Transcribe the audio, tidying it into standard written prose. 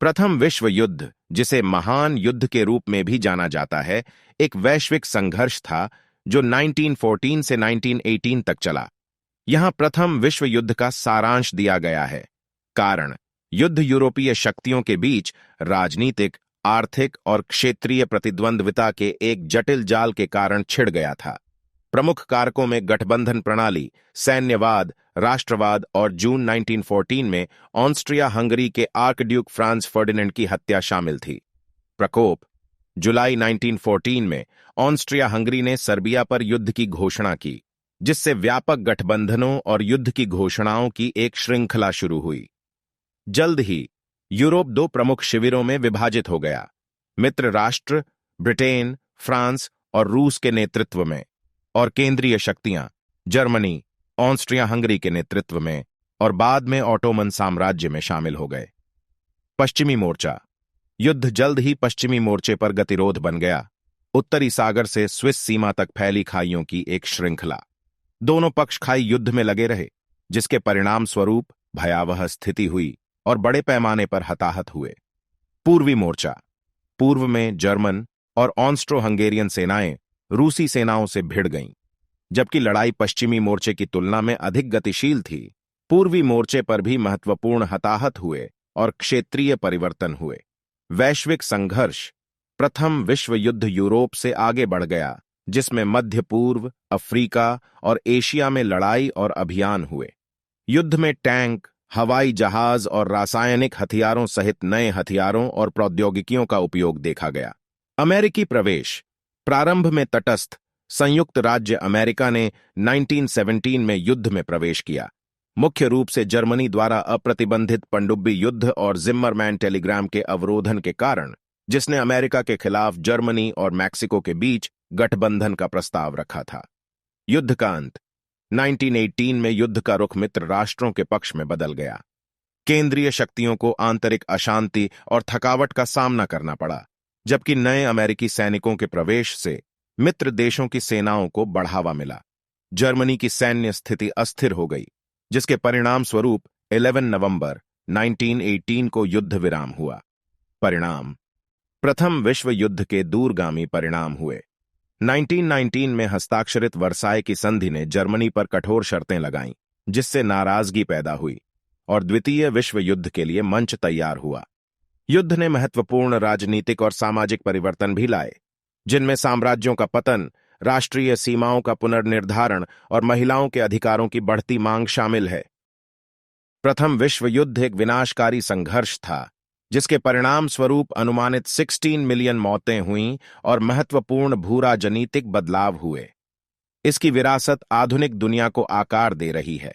प्रथम विश्व युद्ध, जिसे महान युद्ध के रूप में भी जाना जाता है, एक वैश्विक संघर्ष था जो 1914 से 1918 तक चला। यहां प्रथम विश्व युद्ध का सारांश दिया गया है। कारण: युद्ध यूरोपीय शक्तियों के बीच राजनीतिक, आर्थिक और क्षेत्रीय प्रतिद्वंद्विता के एक जटिल जाल के कारण छिड़ गया था। प्रमुख कारकों में गठबंधन प्रणाली, सैन्यवाद, राष्ट्रवाद और जून 1914 में ऑस्ट्रिया हंगरी के आर्कड्यूक फ्रांज फर्डिनेंड की हत्या शामिल थी। प्रकोप: जुलाई 1914 में ऑस्ट्रिया हंगरी ने सर्बिया पर युद्ध की घोषणा की, जिससे व्यापक गठबंधनों और युद्ध की घोषणाओं की एक श्रृंखला शुरू हुई। जल्द ही यूरोप दो प्रमुख शिविरों में विभाजित हो गया: मित्र राष्ट्र ब्रिटेन, फ्रांस और रूस के नेतृत्व में, और केंद्रीय शक्तियां जर्मनी, ऑस्ट्रिया हंगरी के नेतृत्व में और बाद में ऑटोमन साम्राज्य में शामिल हो गए। पश्चिमी मोर्चा: युद्ध जल्द ही पश्चिमी मोर्चे पर गतिरोध बन गया। उत्तरी सागर से स्विस सीमा तक फैली खाइयों की एक श्रृंखला। दोनों पक्ष खाई युद्ध में लगे रहे, जिसके परिणाम स्वरूप भयावह स्थिति हुई और बड़े पैमाने पर हताहत हुए। पूर्वी मोर्चा: पूर्व में जर्मन और ऑस्ट्रो हंगेरियन सेनाएं रूसी सेनाओं से भिड़ गईं। जबकि लड़ाई पश्चिमी मोर्चे की तुलना में अधिक गतिशील थी, पूर्वी मोर्चे पर भी महत्वपूर्ण हताहत हुए और क्षेत्रीय परिवर्तन हुए। वैश्विक संघर्ष: प्रथम विश्व युद्ध यूरोप से आगे बढ़ गया, जिसमें मध्य पूर्व, अफ्रीका और एशिया में लड़ाई और अभियान हुए। युद्ध में टैंक, हवाई जहाज और रासायनिक हथियारों सहित नए हथियारों और प्रौद्योगिकियों का उपयोग देखा गया। अमेरिकी प्रवेश: प्रारंभ में तटस्थ संयुक्त राज्य अमेरिका ने 1917 में युद्ध में प्रवेश किया, मुख्य रूप से जर्मनी द्वारा अप्रतिबंधित पनडुब्बी युद्ध और जिम्मरमैन टेलीग्राम के अवरोधन के कारण, जिसने अमेरिका के खिलाफ जर्मनी और मैक्सिको के बीच गठबंधन का प्रस्ताव रखा था। युद्ध का अंत: 1918 में युद्ध का रुख मित्र राष्ट्रों के पक्ष में बदल गया। केंद्रीय शक्तियों को आंतरिक अशांति और थकावट का सामना करना पड़ा, जबकि नए अमेरिकी सैनिकों के प्रवेश से मित्र देशों की सेनाओं को बढ़ावा मिला। जर्मनी की सैन्य स्थिति अस्थिर हो गई, जिसके परिणाम स्वरूप 11 नवंबर 1918 को युद्ध विराम हुआ। परिणाम: प्रथम विश्व युद्ध के दूरगामी परिणाम हुए। 1919 में हस्ताक्षरित वर्साय की संधि ने जर्मनी पर कठोर शर्तें लगाईं, जिससे नाराजगी पैदा हुई और द्वितीय विश्व युद्ध के लिए मंच तैयार हुआ। युद्ध ने महत्वपूर्ण राजनीतिक और सामाजिक परिवर्तन भी लाए, जिनमें साम्राज्यों का पतन, राष्ट्रीय सीमाओं का पुनर्निर्धारण और महिलाओं के अधिकारों की बढ़ती मांग शामिल है। प्रथम विश्व युद्ध एक विनाशकारी संघर्ष था, जिसके परिणाम स्वरूप अनुमानित 16 मिलियन मौतें हुईं और महत्वपूर्ण भू-राजनीतिक बदलाव हुए। इसकी विरासत आधुनिक दुनिया को आकार दे रही है।